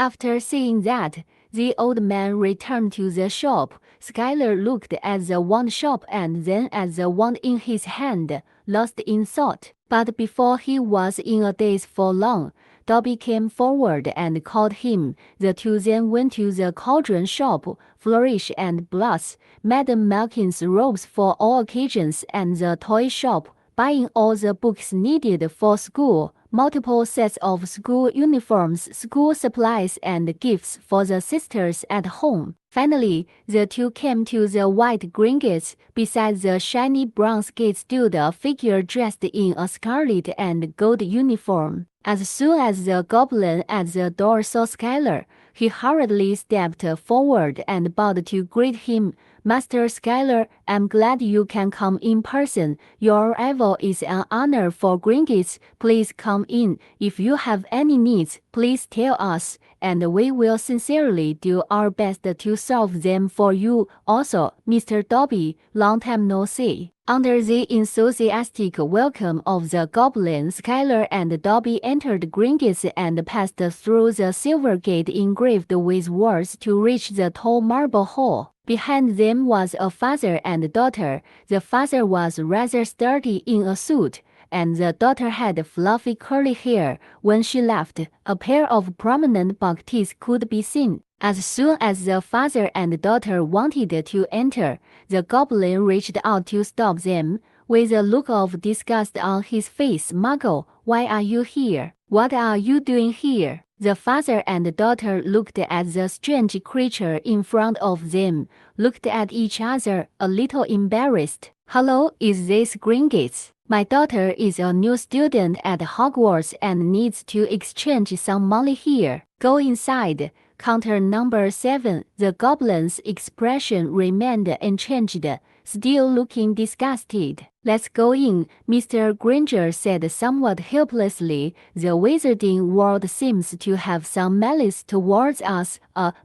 After seeing that, the old man returned to the shop. Skylar looked at the wand shop and then at the wand in his hand, lost in thought. But before he was in a daze for long, Dobby came forward and called him. The two then went to the cauldron shop, Flourish and Blast, Madame Malkin's robes for all occasions, and the toy shop, buying all the books needed for school, multiple sets of school uniforms, school supplies, and gifts for the sisters at home. Finally, the two came to the white-green gates. Beside the shiny bronze gate stood a figure dressed in a scarlet and gold uniform. As soon as the goblin at the door saw Skylar, he hurriedly stepped forward and bowed to greet him. Master Skylar, I'm glad you can come in person. Your arrival is an honor for Gringotts. Please come in. If you have any needs, please tell us, and we will sincerely do our best to solve them for you. Also, Mr. Dobby, long time no see. Under the enthusiastic welcome of the goblins, Skylar and Dobby entered Gringotts and passed through the silver gate engraved with words to reach the tall marble hall. Behind them was a father and daughter. The father was rather sturdy in a suit, and the daughter had fluffy curly hair. When she left, a pair of prominent buck teeth could be seen. As soon as the father and daughter wanted to enter, the goblin reached out to stop them. With a look of disgust on his face, Muggle, why are you here? What are you doing here? The father and daughter looked at the strange creature in front of them, looked at each other, a little embarrassed. Hello, is this Gringotts? My daughter is a new student at Hogwarts and needs to exchange some money here. Go inside. Counter number 7. The goblin's expression remained unchanged, still looking disgusted. Let's go in, Mr. Granger said somewhat helplessly. The wizarding world seems to have some malice towards us,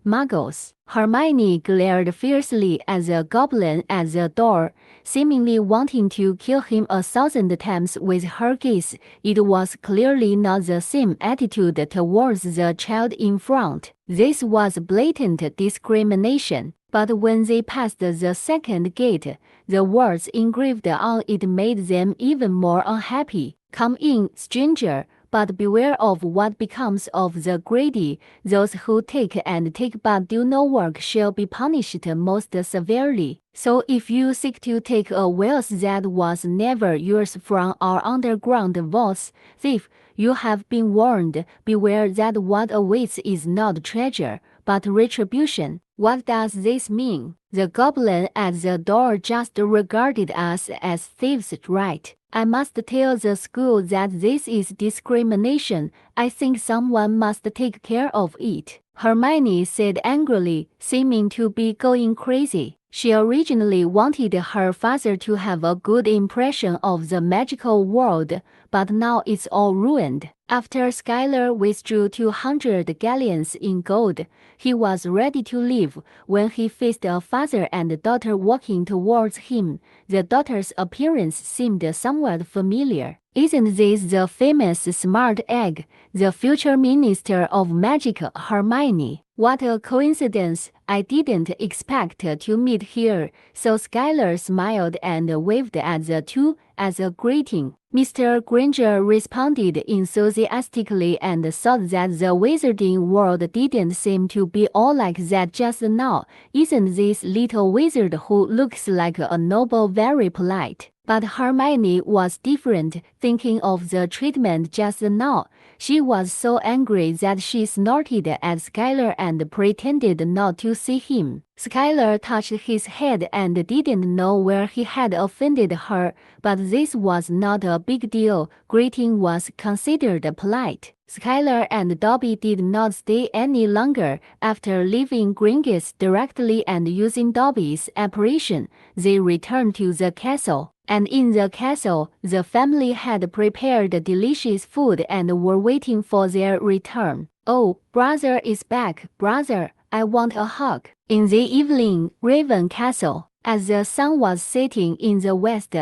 muggles. Hermione glared fiercely at the goblin at the door, seemingly wanting to kill him 1,000 times with her gaze. It was clearly not the same attitude towards the child in front. This was blatant discrimination. But when they passed the second gate, the words engraved on it made them even more unhappy. Come in, stranger, but beware of what becomes of the greedy. Those who take and take but do no work shall be punished most severely. So if you seek to take a wealth that was never yours from our underground vaults, thief, you have been warned. Beware that what awaits is not treasure, but retribution. What does this mean? The goblin at the door just regarded us as thieves, right? I must tell the school that this is discrimination. I think someone must take care of it. Hermione said angrily, seeming to be going crazy. She originally wanted her father to have a good impression of the magical world, but now it's all ruined. After Skylar withdrew 200 galleons in gold, he was ready to leave when he faced a father and daughter walking towards him. The daughter's appearance seemed somewhat familiar. Isn't this the famous smart egg, the future minister of magic, Hermione? What a coincidence. I didn't expect to meet here. So Skylar smiled and waved at the two as a greeting. Mr. Granger responded enthusiastically and thought that the wizarding world didn't seem to be all like that just now. Isn't this little wizard who looks like a noble very polite? But Hermione was different. Thinking of the treatment just now, she was so angry that she snorted at Skylar and pretended not to see him. Skylar touched his head and didn't know where he had offended her, but this was not a big deal. Greeting was considered polite. Skylar and Dobby did not stay any longer. After leaving Gringotts directly and using Dobby's apparition, they returned to the castle. And in the castle, the family had prepared delicious food and were waiting for their return. Oh, brother is back, brother, I want a hug. In the evening, Raven Castle. As the sun was setting in the west,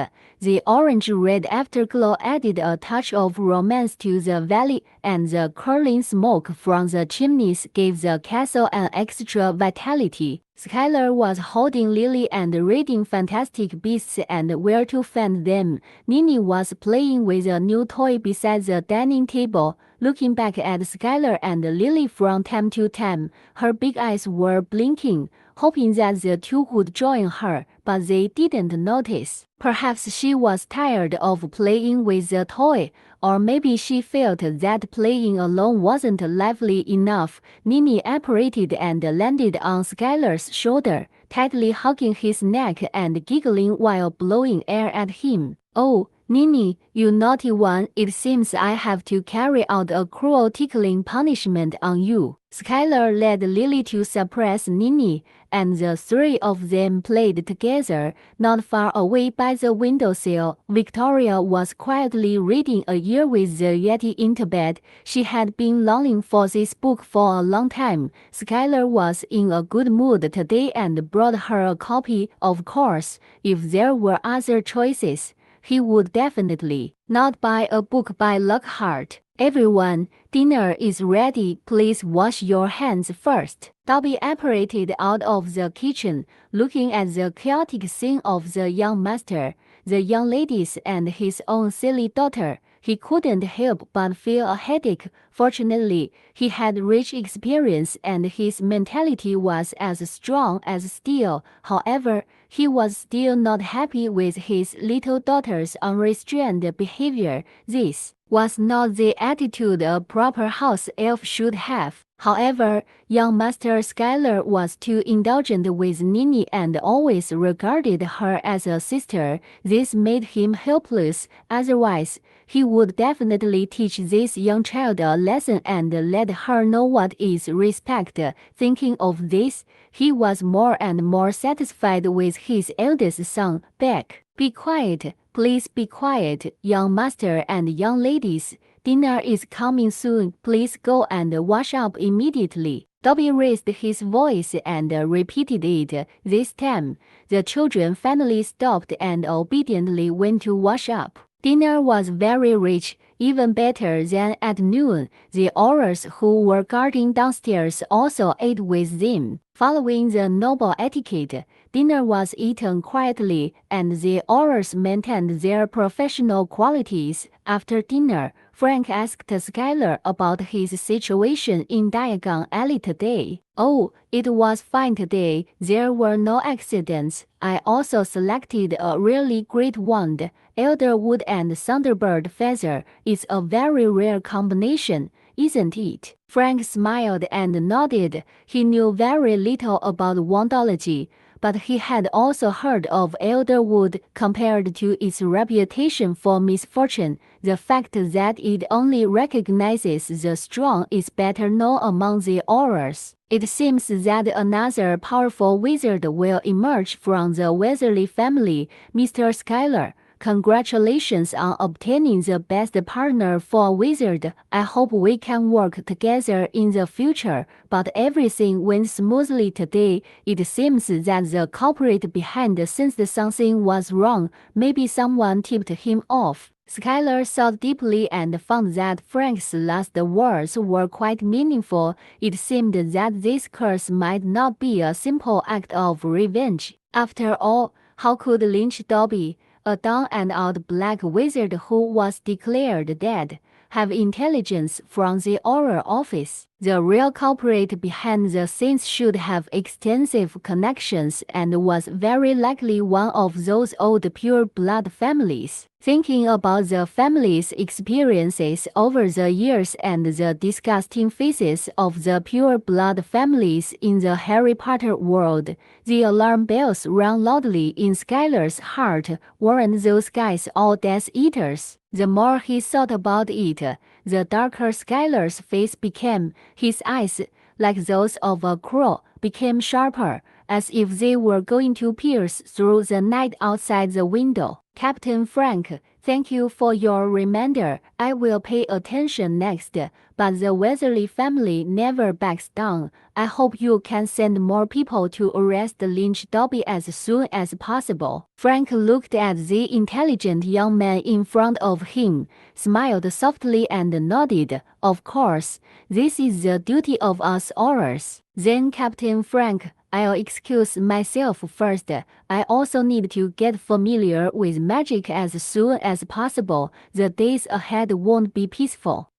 The orange-red afterglow added a touch of romance to the valley, and the curling smoke from the chimneys gave the castle an extra vitality. Skylar was holding Lily and reading Fantastic Beasts and Where to Find Them. Nini was playing with a new toy beside the dining table, looking back at Skylar and Lily from time to time. Her big eyes were blinking, hoping that the two would join her, but they didn't notice. Perhaps she was tired of playing with the toy, or maybe she felt that playing alone wasn't lively enough. Nini apparated and landed on Skylar's shoulder, tightly hugging his neck and giggling while blowing air at him. "Oh, Nini, you naughty one, it seems I have to carry out a cruel tickling punishment on you." Skylar led Lily to suppress Nini, and the three of them played together. Not far away by the windowsill, Victoria was quietly reading A Year with the Yeti in bed. She had been longing for this book for a long time. Skylar was in a good mood today and brought her a copy. Of course, if there were other choices, he would definitely not buy a book by Lockhart. "Everyone, dinner is ready. Please wash your hands first." Dobby apparated out of the kitchen, looking at the chaotic scene of the young master, the young ladies, and his own silly daughter. He couldn't help but feel a headache. Fortunately, he had rich experience and his mentality was as strong as steel. However, he was still not happy with his little daughter's unrestrained behavior. This was not the attitude a proper house elf should have. However, young Master Skylar was too indulgent with Nini and always regarded her as a sister. This made him helpless. Otherwise, he would definitely teach this young child a lesson and let her know what is respect. Thinking of this, he was more and more satisfied with his eldest son, Beck. "Be quiet, please be quiet, young master and young ladies. Dinner is coming soon. Please go and wash up immediately." Dobby raised his voice and repeated it. This time, the children finally stopped and obediently went to wash up. Dinner was very rich, even better than at noon. The Aurors who were guarding downstairs also ate with them. Following the noble etiquette, dinner was eaten quietly, and the Aurors maintained their professional qualities. After dinner, Frank asked Skylar about his situation in Diagon Alley today. "Oh, it was fine today. There were no accidents. I also selected a really great wand, Elderwood and Thunderbird Feather. It's a very rare combination, isn't it?" Frank smiled and nodded. He knew very little about wandology, but he had also heard of Elderwood. Compared to its reputation for misfortune, the fact that it only recognizes the strong is better known among the Aurors. It seems that another powerful wizard will emerge from the Weatherly family. Mr. Skylar, congratulations on obtaining the best partner for a wizard. I hope we can work together in the future, but everything went smoothly today. It seems that the culprit behind sensed something was wrong. Maybe someone tipped him off. Skylar thought deeply and found that Frank's last words were quite meaningful. It seemed that this curse might not be a simple act of revenge. After all, how could Lynch Dobby, a down-and-out black wizard who was declared dead, have intelligence from the Auror office? The real culprit behind the scenes should have extensive connections and was very likely one of those old pure-blood families. Thinking about the family's experiences over the years and the disgusting faces of the pure-blood families in the Harry Potter world, the alarm bells rang loudly in Skylar's heart. Weren't those guys all Death Eaters? The more he thought about it, the darker Skylar's face became. His eyes, like those of a crow, became sharper, as if they were going to pierce through the night outside the window. "Captain Frank, Thank you for your reminder. I will pay attention next. But the Weasley family never backs down. I hope you can send more people to arrest Lynch Dobby as soon as possible. Frank looked at the intelligent young man in front of him, smiled softly and nodded. Of course, this is the duty of us Aurors. Then Captain Frank, I'll excuse myself first. I also need to get familiar with magic as soon as possible. The days ahead won't be peaceful.